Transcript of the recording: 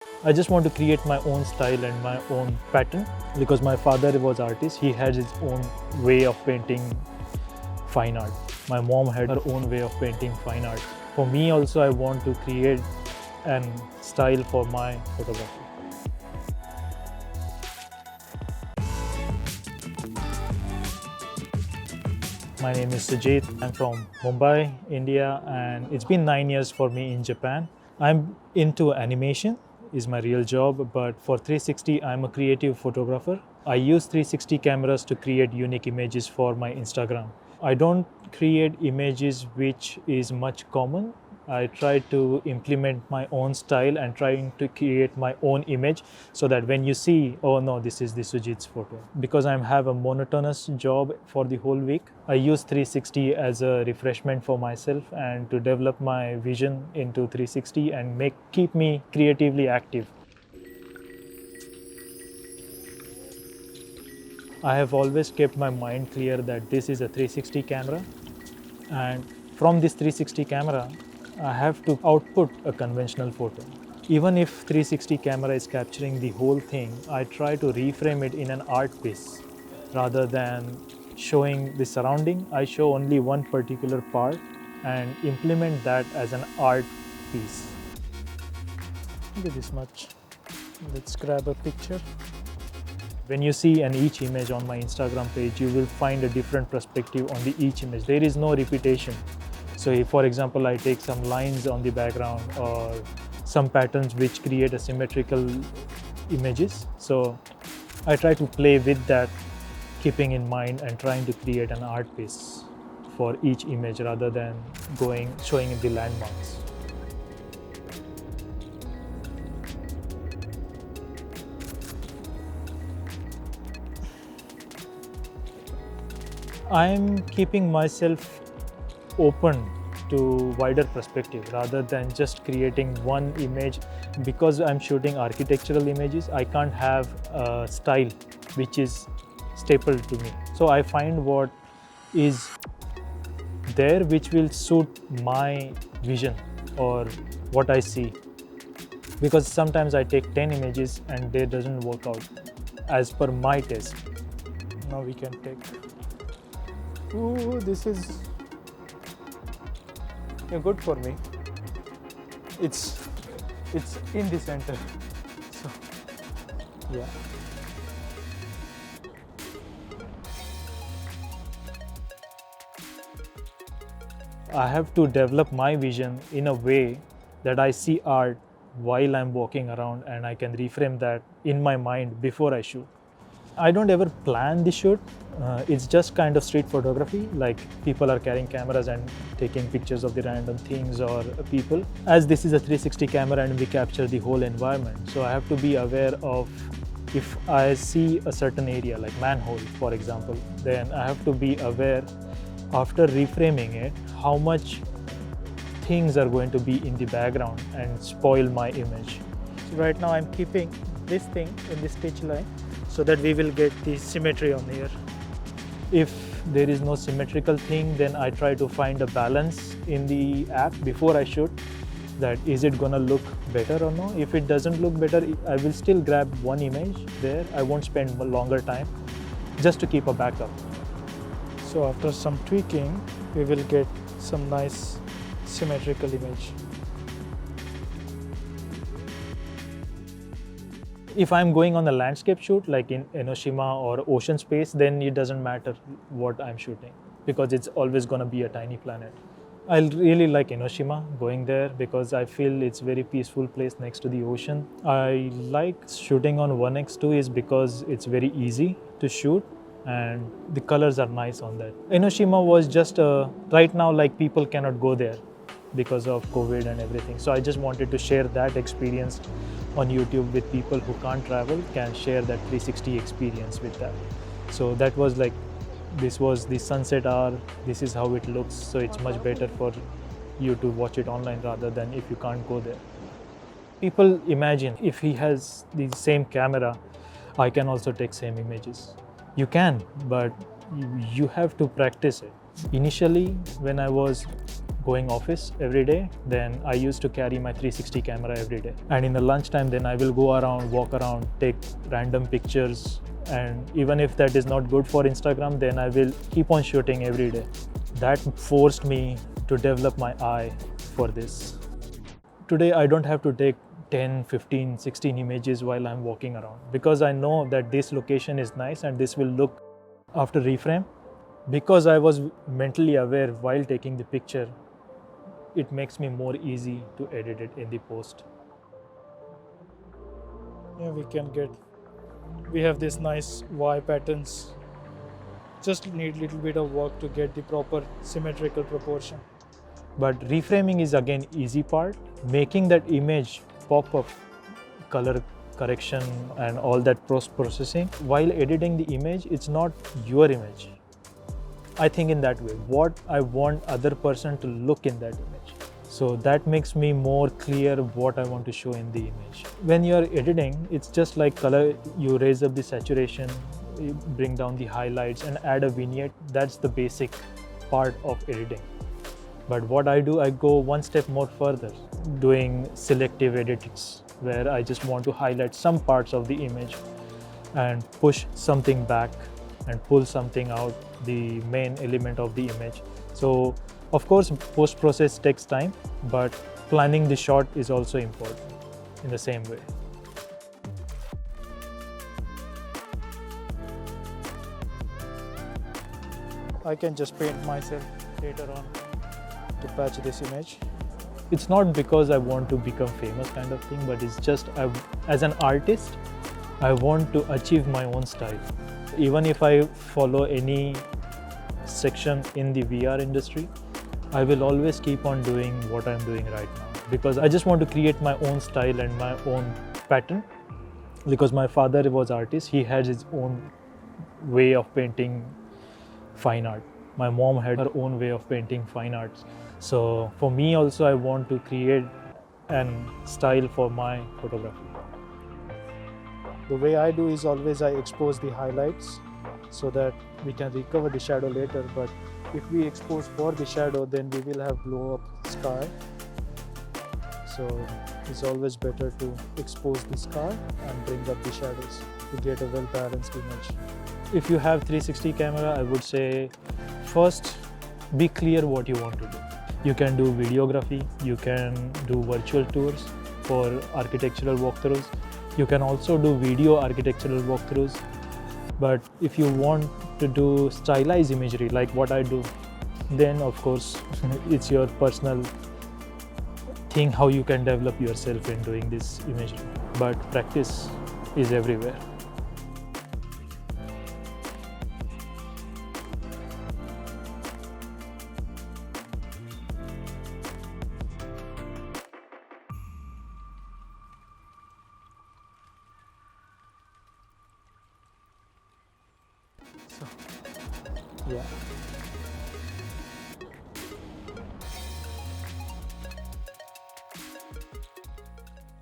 I just want to create my own style and my own pattern because my father was artist. He had his own way of painting fine art. My mom had her own way of painting fine art. For me also, I want to create an style for my photography. My name is Sujit. I'm from Mumbai, India, and it's been 9 years for me in Japan. I'm into animation, is my real job, but for 360, I'm a creative photographer. I use 360 cameras to create unique images for my Instagram. I don't create images which is much common. I try to implement my own style and trying to create my own image so that when you see, oh no, this is the Sujit's photo. Because I have a monotonous job for the whole week, I use 360 as a refreshment for myself and to develop my vision into 360 and keep me creatively active. I have always kept my mind clear that this is a 360 camera, and from this 360 camera, I have to output a conventional photo. Even if 360 camera is capturing the whole thing, I try to reframe it in an art piece. Rather than showing the surrounding, I show only one particular part and implement that as an art piece. Maybe this much. Let's grab a picture. When you see each image on my Instagram page, you will find a different perspective on each image. There is no repetition. So if, for example, I take some lines on the background or some patterns which create a symmetrical images. So I try to play with that, keeping in mind and trying to create an art piece for each image rather than showing the landmarks. I'm keeping myself open to wider perspective rather than just creating one image. Because I'm shooting architectural images, I can't have a style which is stapled to me. So I find what is there which will suit my vision or what I see. Because sometimes I take 10 images and they doesn't work out as per my taste. Now we can take. Ooh, this is good for me. It's in the center. So yeah. I have to develop my vision in a way that I see art while I'm walking around and I can reframe that in my mind before I shoot. I don't ever plan the shoot. It's just kind of street photography, like people are carrying cameras and taking pictures of the random things or people. As this is a 360 camera and we capture the whole environment, so I have to be aware of if I see a certain area like manhole, for example, then I have to be aware after reframing it how much things are going to be in the background and spoil my image. So right now I'm keeping this thing in the stitch line so that we will get the symmetry on here. If there is no symmetrical thing, then I try to find a balance in the app before I shoot, that is it gonna look better or no. If it doesn't look better, I will still grab one image there. I won't spend a longer time just to keep a backup. So after some tweaking, we will get some nice symmetrical image. If I'm going on a landscape shoot like in Enoshima or ocean space, then it doesn't matter what I'm shooting because it's always going to be a tiny planet. I really like Enoshima, going there because I feel it's a very peaceful place next to the ocean. I like shooting on 1x2 is because it's very easy to shoot and the colors are nice on that. Enoshima was just right now like people cannot go there because of COVID and everything. So I just wanted to share that experience on YouTube with people who can't travel, can share that 360 experience with that. So that was like, this was the sunset hour, this is how it looks. So it's much better for you to watch it online rather than if you can't go there. People imagine if he has the same camera, I can also take same images. You can, but you have to practice it. Initially, when I was going office every day, then I used to carry my 360 camera every day. And in the lunchtime, then I will go around, walk around, take random pictures. And even if that is not good for Instagram, then I will keep on shooting every day. That forced me to develop my eye for this. Today, I don't have to take 10, 15, 16 images while I'm walking around because I know that this location is nice and this will look after reframe. Because I was mentally aware while taking the picture, it makes me more easy to edit it in the post. Yeah, we have this nice Y patterns. Just need little bit of work to get the proper symmetrical proportion. But reframing is again easy part. Making that image pop up, color correction and all that post-processing. While editing the image, it's not your image. I think in that way, what I want other person to look in that image. So that makes me more clear what I want to show in the image. When you're editing, it's just like color, you raise up the saturation, you bring down the highlights and add a vignette. That's the basic part of editing. But what I do, I go one step more further, doing selective edits where I just want to highlight some parts of the image and push something back and pull something out, the main element of the image. So of course post-process takes time, but planning the shot is also important in the same way. I can just paint myself later on to patch this image. It's not because I want to become famous kind of thing, but it's just as an artist, I want to achieve my own style. Even if I follow any section in the VR industry, I will always keep on doing what I'm doing right now because I just want to create my own style and my own pattern. Because my father was artist, he had his own way of painting fine art. My mom had her own way of painting fine arts. So for me also, I want to create an style for my photography. The way I do is always I expose the highlights so that we can recover the shadow later. But if we expose for the shadow, then we will have blow up sky. So it's always better to expose the sky and bring up the shadows to get a well-balanced image. If you have 360 camera, I would say first be clear what you want to do. You can do videography, you can do virtual tours for architectural walkthroughs. You can also do video architectural walkthroughs. But if you want to do stylized imagery like what I do, then of course it's your personal thing how you can develop yourself in doing this imagery. But practice is everywhere. So, yeah.